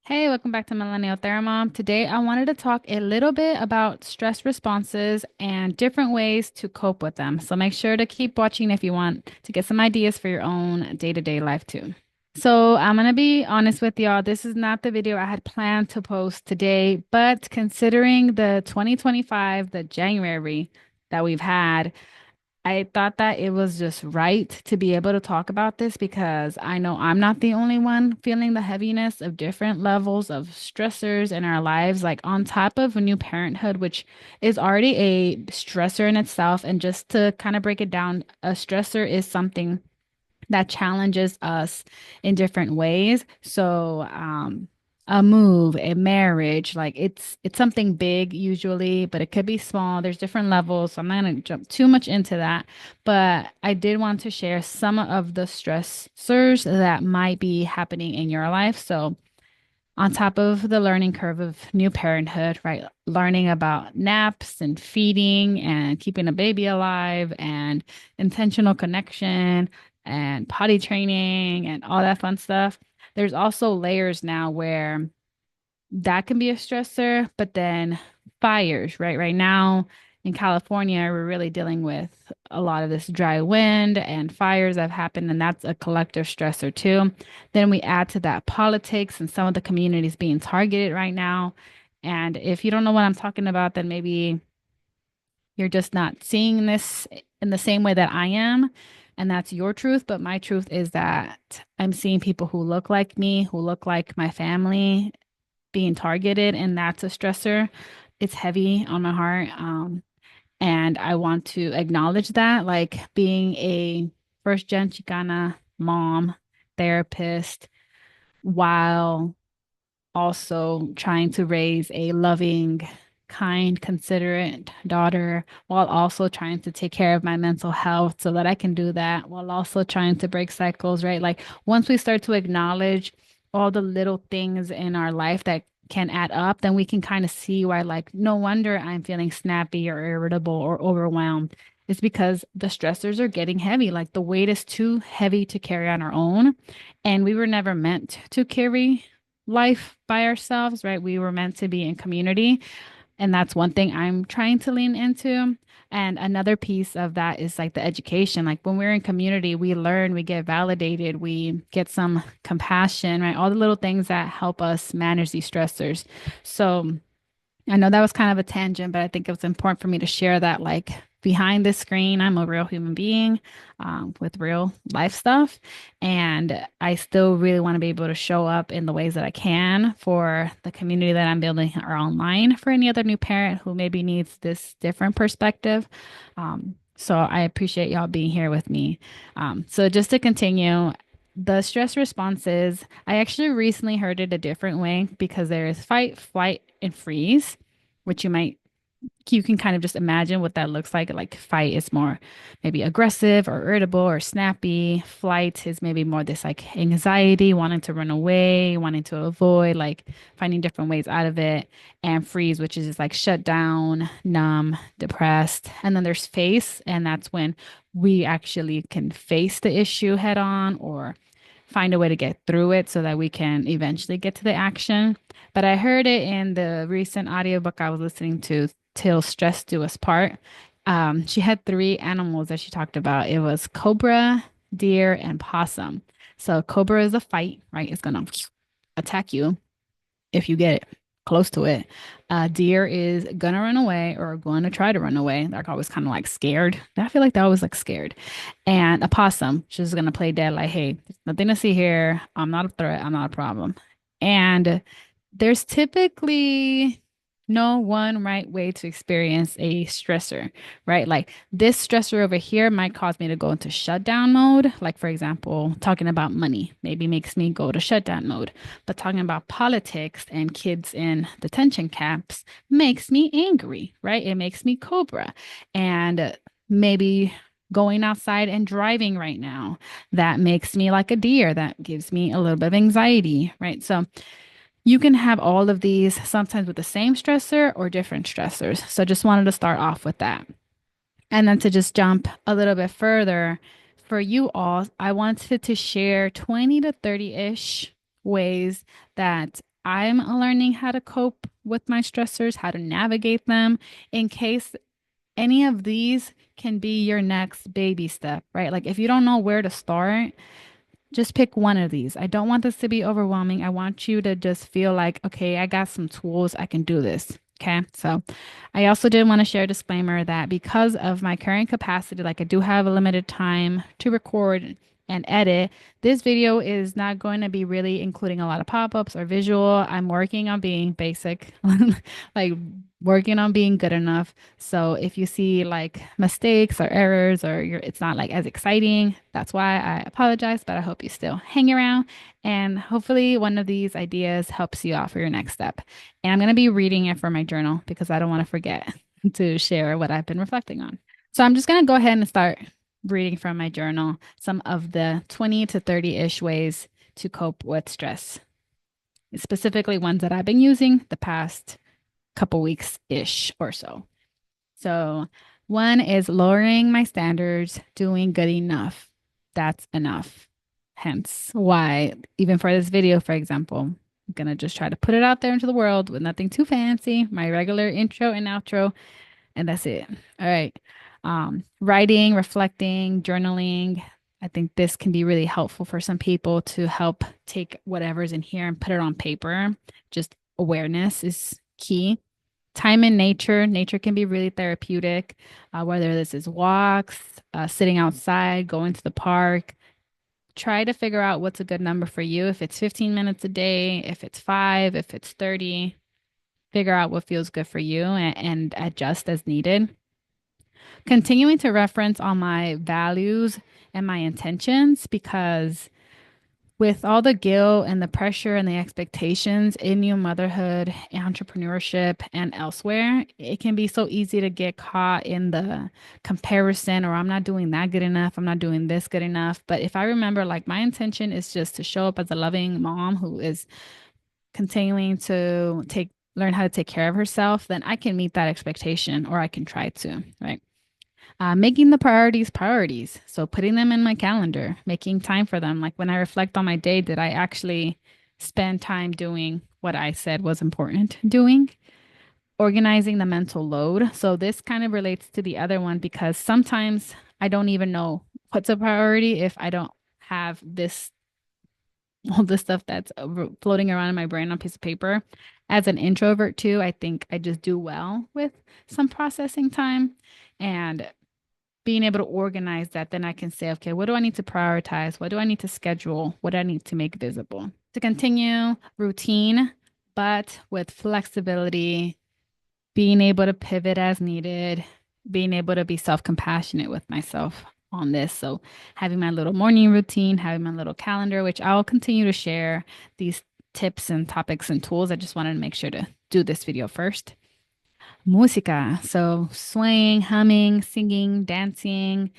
Hey, welcome back to Millennial Thermom. Today, I wanted to talk a little bit about stress responses and different ways to cope with them. So make sure to keep watching if you want to get some ideas for your own day-to-day life too. So I'm gonna be honest with y'all. This is not the video I had planned to post today, but considering the 2025, the January that we've had, I thought that it was just right to be able to talk about this because I know I'm not the only one feeling the heaviness of different levels of stressors in our lives, like on top of a new parenthood, which is already a stressor in itself. And just to kind of break it down, a stressor is something that challenges us in different ways. So, a move, a marriage, like it's something big usually, but it could be small. There's different levels, so I'm not going to jump too much into that. But I did want to share some of the stressors that might be happening in your life. So, on top of the learning curve of new parenthood, right? Learning about naps and feeding and keeping a baby alive and intentional connection and potty training and all that fun stuff. There's also layers now where that can be a stressor, but then fires, right? Right now in California, we're really dealing with a lot of this dry wind and fires that have happened, and that's a collective stressor too. Then we add to that politics and some of the communities being targeted right now. And if you don't know what I'm talking about, then maybe you're just not seeing this in the same way that I am. And that's your truth. But my truth is that I'm seeing people who look like me, who look like my family, being targeted, and that's a stressor. It's heavy on my heart. And I want to acknowledge that, like being a first gen Chicana mom, therapist, while also trying to raise a loving, kind, considerate daughter, while also trying to take care of my mental health so that I can do that, while also trying to break cycles, right? Like once we start to acknowledge all the little things in our life that can add up, then we can kind of see why, like, no wonder I'm feeling snappy or irritable or overwhelmed. It's because the stressors are getting heavy. Like the weight is too heavy to carry on our own. And we were never meant to carry life by ourselves, right? We were meant to be in community. And that's one thing I'm trying to lean into. And another piece of that is like the education. Like when we're in community, we learn, we get validated, we get some compassion, right? All the little things that help us manage these stressors. So, I know that was kind of a tangent, but I think it was important for me to share that, like, behind this screen, I'm a real human being with real life stuff. And I still really want to be able to show up in the ways that I can for the community that I'm building or online for any other new parent who maybe needs this different perspective. So I appreciate y'all being here with me. So just to continue, the stress responses, I actually recently heard it a different way because there is fight, flight, and freeze, which you can kind of just imagine what that looks like. Like fight is more maybe aggressive or irritable or snappy. Flight is maybe more this like anxiety, wanting to run away, wanting to avoid, like finding different ways out of it. And freeze, which is just like shut down, numb, depressed. And then there's face, and that's when we actually can face the issue head on or find a way to get through it so that we can eventually get to the action. But I heard it in the recent audiobook I was listening to, Till Stress Do Us Part. She had three animals that she talked about. It was cobra, deer, and possum. So cobra is a fight, right? It's gonna attack you if you get close to it. Deer is gonna run away or going to try to run away. They're always kind of like scared. I feel like they're always like scared. And a possum, she's gonna play dead, like, hey, there's nothing to see here. I'm not a threat. I'm not a problem. And there's typically no one right way to experience a stressor, right? Like this stressor over here might cause me to go into shutdown mode. Like, for example, talking about money maybe makes me go to shutdown mode, but talking about politics and kids in detention camps makes me angry, right? It makes me cobra. And maybe going outside and driving right now, that makes me like a deer. That gives me a little bit of anxiety, right? So, you can have all of these sometimes with the same stressor or different stressors. So just wanted to start off with that. And then to just jump a little bit further for you all, I wanted to share 20 to 30-ish ways that I'm learning how to cope with my stressors, how to navigate them in case any of these can be your next baby step, right? Like if you don't know where to start, just pick one of these. I don't want this to be overwhelming. I want you to just feel like, okay, I got some tools. I can do this. Okay. So I also did want to share a disclaimer that because of my current capacity, like I do have a limited time to record and edit, this video is not going to be really including a lot of pop-ups or visual. I'm working on being basic, like working on being good enough. So if you see like mistakes or errors or it's not like as exciting, that's why I apologize, but I hope you still hang around and hopefully one of these ideas helps you out for your next step. And I'm going to be reading it from my journal because I don't want to forget to share what I've been reflecting on. So I'm just going to go ahead and start reading from my journal some of the 20 to 30-ish ways to cope with stress, specifically ones that I've been using the past couple weeks ish or so. So, one is lowering my standards, doing good enough. That's enough. Hence, why, even for this video, for example, I'm going to just try to put it out there into the world with nothing too fancy, my regular intro and outro, and that's it. All right. Writing, reflecting, journaling. I think this can be really helpful for some people to help take whatever's in here and put it on paper. Just awareness is key. Time in nature. Nature can be really therapeutic, whether this is walks, sitting outside, going to the park. Try to figure out what's a good number for you. If it's 15 minutes a day, if it's five, if it's 30, figure out what feels good for you and adjust as needed. Continuing to reference on my values and my intentions because with all the guilt and the pressure and the expectations in new motherhood, entrepreneurship, and elsewhere, it can be so easy to get caught in the comparison or I'm not doing that good enough, I'm not doing this good enough. But if I remember, like my intention is just to show up as a loving mom who is continuing to learn how to take care of herself, then I can meet that expectation or I can try to, right? Making the priorities priorities. So putting them in my calendar, making time for them. Like when I reflect on my day, did I actually spend time doing what I said was important doing? Organizing the mental load. So this kind of relates to the other one because sometimes I don't even know what's a priority if I don't have this all this stuff that's floating around in my brain on a piece of paper. As an introvert too, I think I just do well with some processing time and being able to organize that, then I can say, okay, what do I need to prioritize? What do I need to schedule? What do I need to make visible? To continue routine, but with flexibility, being able to pivot as needed, being able to be self-compassionate with myself on this. So having my little morning routine, having my little calendar, which I'll continue to share these tips and topics and tools. I just wanted to make sure to do this video first. Música. So swaying, humming, singing, dancing,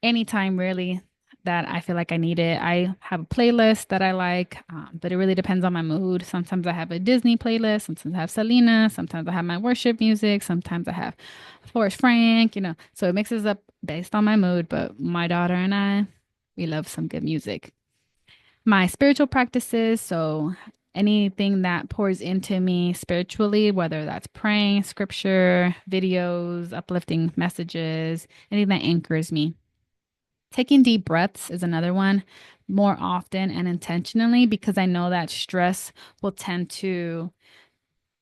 anytime really that I feel like I need it. I have a playlist that I like, but it really depends on my mood. Sometimes I have a Disney playlist, sometimes I have Selena, sometimes I have my worship music, sometimes I have Forrest Frank, so it mixes up based on my mood. But my daughter and I, we love some good music. My spiritual practices, so anything that pours into me spiritually, whether that's praying, scripture, videos, uplifting messages, anything that anchors me. Taking deep breaths is another one more often and intentionally because I know that stress will tend to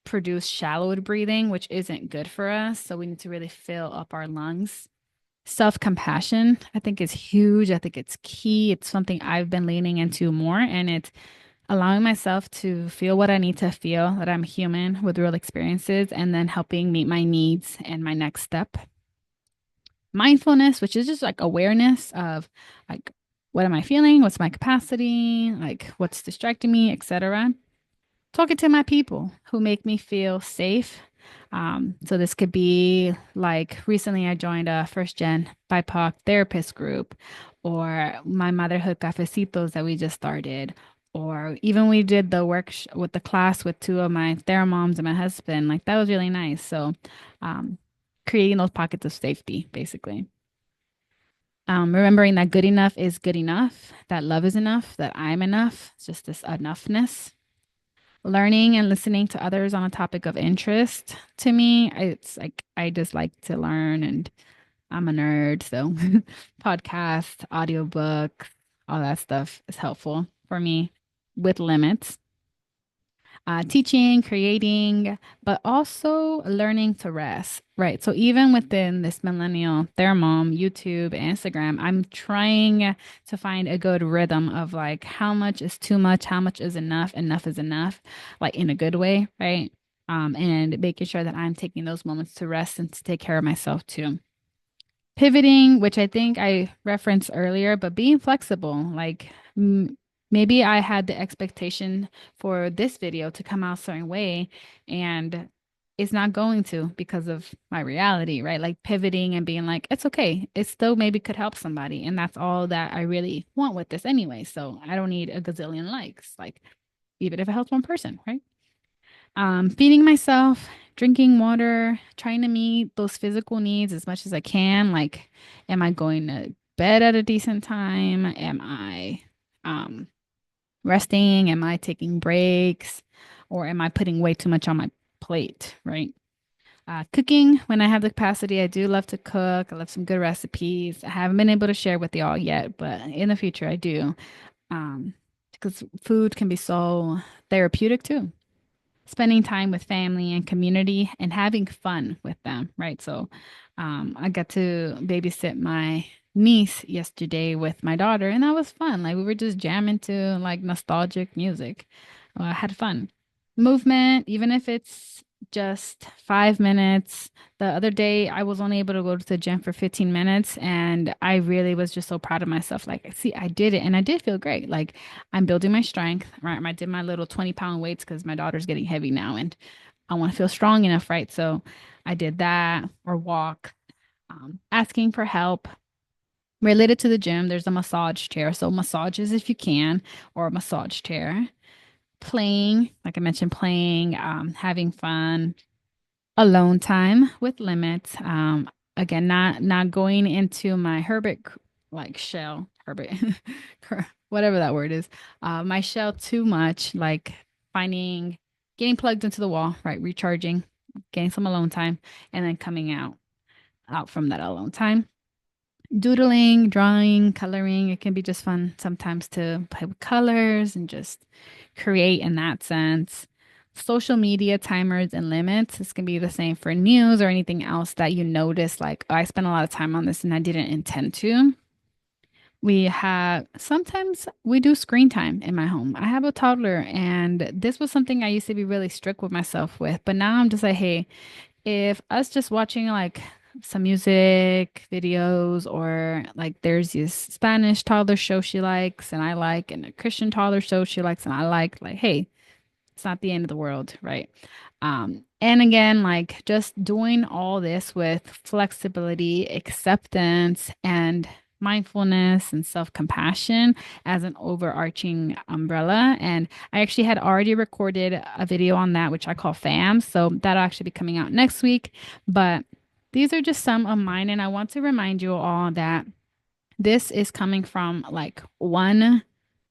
produce shallow breathing, which isn't good for us. So we need to really fill up our lungs. Self-compassion, I think, is huge. I think it's key. It's something I've been leaning into more, and it's allowing myself to feel what I need to feel, that I'm human with real experiences, and then helping meet my needs and my next step. Mindfulness, which is just like awareness of like what am I feeling? What's my capacity? Like what's distracting me, etc. Talking to my people who make me feel safe. So this could be like recently I joined a first gen BIPOC therapist group, or my motherhood cafecitos that we just started, or even we did the work with the class with two of my theramoms and my husband. Like that was really nice. So um, creating those pockets of safety, basically. Remembering that good enough is good enough, that love is enough, that I'm enough. It's just this enoughness. Learning and listening to others on a topic of interest to me. It's like I just like to learn and I'm a nerd, so podcasts, audiobooks, all that stuff is helpful for me with limits. Teaching, creating, but also learning to rest, right? So even within this millennial thermom, YouTube, Instagram, I'm trying to find a good rhythm of like how much is too much, how much is enough is enough, like in a good way, right? And making sure that I'm taking those moments to rest and to take care of myself too. Pivoting, which I think I referenced earlier, but being flexible, like maybe I had the expectation for this video to come out a certain way, and it's not going to because of my reality, right? Like pivoting and being like, it's okay. It still maybe could help somebody. And that's all that I really want with this anyway. So I don't need a gazillion likes, like even if it helps one person, right? Feeding myself, drinking water, trying to meet those physical needs as much as I can. Like, am I going to bed at a decent time? Am I um, resting? Am I taking breaks? Or am I putting way too much on my plate, right? Cooking, when I have the capacity, I do love to cook. I love some good recipes. I haven't been able to share with y'all yet, but in the future I do. Um, because food can be so therapeutic too, spending time with family and community and having fun with them, right? So, I got to babysit my niece yesterday with my daughter, and that was fun. Like we were just jamming to like nostalgic music. I had fun. Movement, even if it's just 5 minutes. The other day, I was only able to go to the gym for 15 minutes, and I really was just so proud of myself. Like, see, I did it, and I did feel great. Like, I'm building my strength, right? I did my little 20-pound weights because my daughter's getting heavy now, and I want to feel strong enough, right? So I did that or walk, asking for help. Related to the gym, there's a massage chair. So massages if you can, or a massage chair. Playing, like I mentioned, playing, having fun, alone time with limits. Again, not going into my Herbert like shell, Herbert, whatever that word is, my shell too much, like finding, getting plugged into the wall, right? Recharging, getting some alone time, and then coming out from that alone time. Doodling, drawing, coloring. It can be just fun sometimes to play with colors and just create in that sense. Social media timers and limits. This can be the same for news or anything else that you notice, like, "Oh, I spent a lot of time on this and I didn't intend to." We have sometimes we do screen time in my home. I have a toddler, and this was something I used to be really strict with myself with, but now I'm just like, hey, if us just watching like some music videos or like there's this Spanish toddler show she likes and I like and a Christian toddler show she likes and I like, hey, it's not the end of the world, right? And again, like just doing all this with flexibility, acceptance, and mindfulness and self-compassion as an overarching umbrella. And I actually had already recorded a video on that, which I call FAM. So that'll actually be coming out next week. But these are just some of mine. And I want to remind you all that this is coming from like one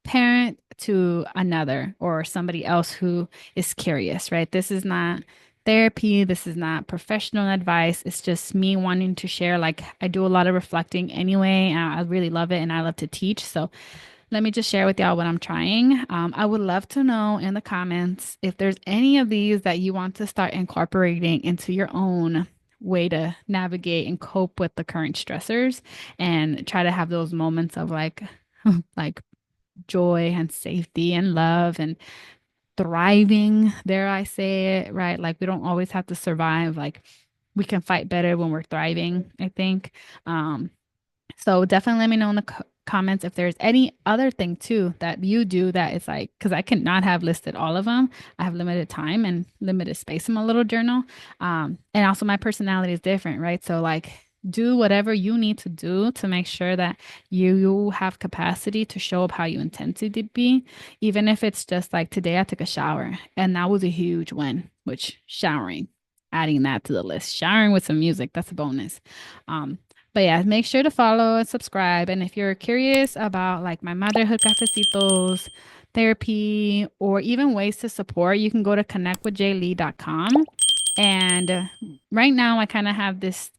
parent to another or somebody else who is curious, right? This is not therapy. This is not professional advice. It's just me wanting to share. Like, I do a lot of reflecting anyway, and I really love it and I love to teach. So, let me just share with y'all what I'm trying. I would love to know in the comments if there's any of these that you want to start incorporating into your own way to navigate and cope with the current stressors and try to have those moments of like like joy and safety and love and thriving, dare I say it, right? Like we don't always have to survive. Like we can fight better when we're thriving, I think. Um, so definitely let me know in the comments if there's any other thing too that you do that is like, because I cannot have listed all of them. I have limited time and limited space in my little journal. And also my personality is different, right? So like do whatever you need to do to make sure that you have capacity to show up how you intend to be, even if it's just like today I took a shower and that was a huge win, which showering, adding that to the list, showering with some music, that's a bonus. But yeah, make sure to follow and subscribe. And if you're curious about like my motherhood cafecitos, therapy, or even ways to support, you can go to connectwithjaylee.com. And right now, I kind of have this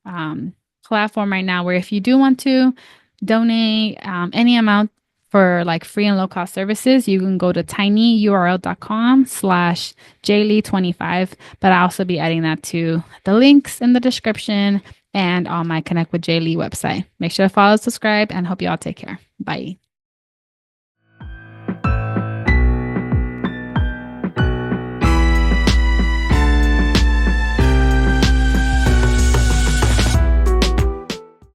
platform right now where if you do want to donate any amount for like free and low cost services, you can go to tinyurl.com/jaylee25. But I'll also be adding that to the links in the description and on my Connect with Jaylee website. Make sure to follow, subscribe, and hope you all take care. Bye.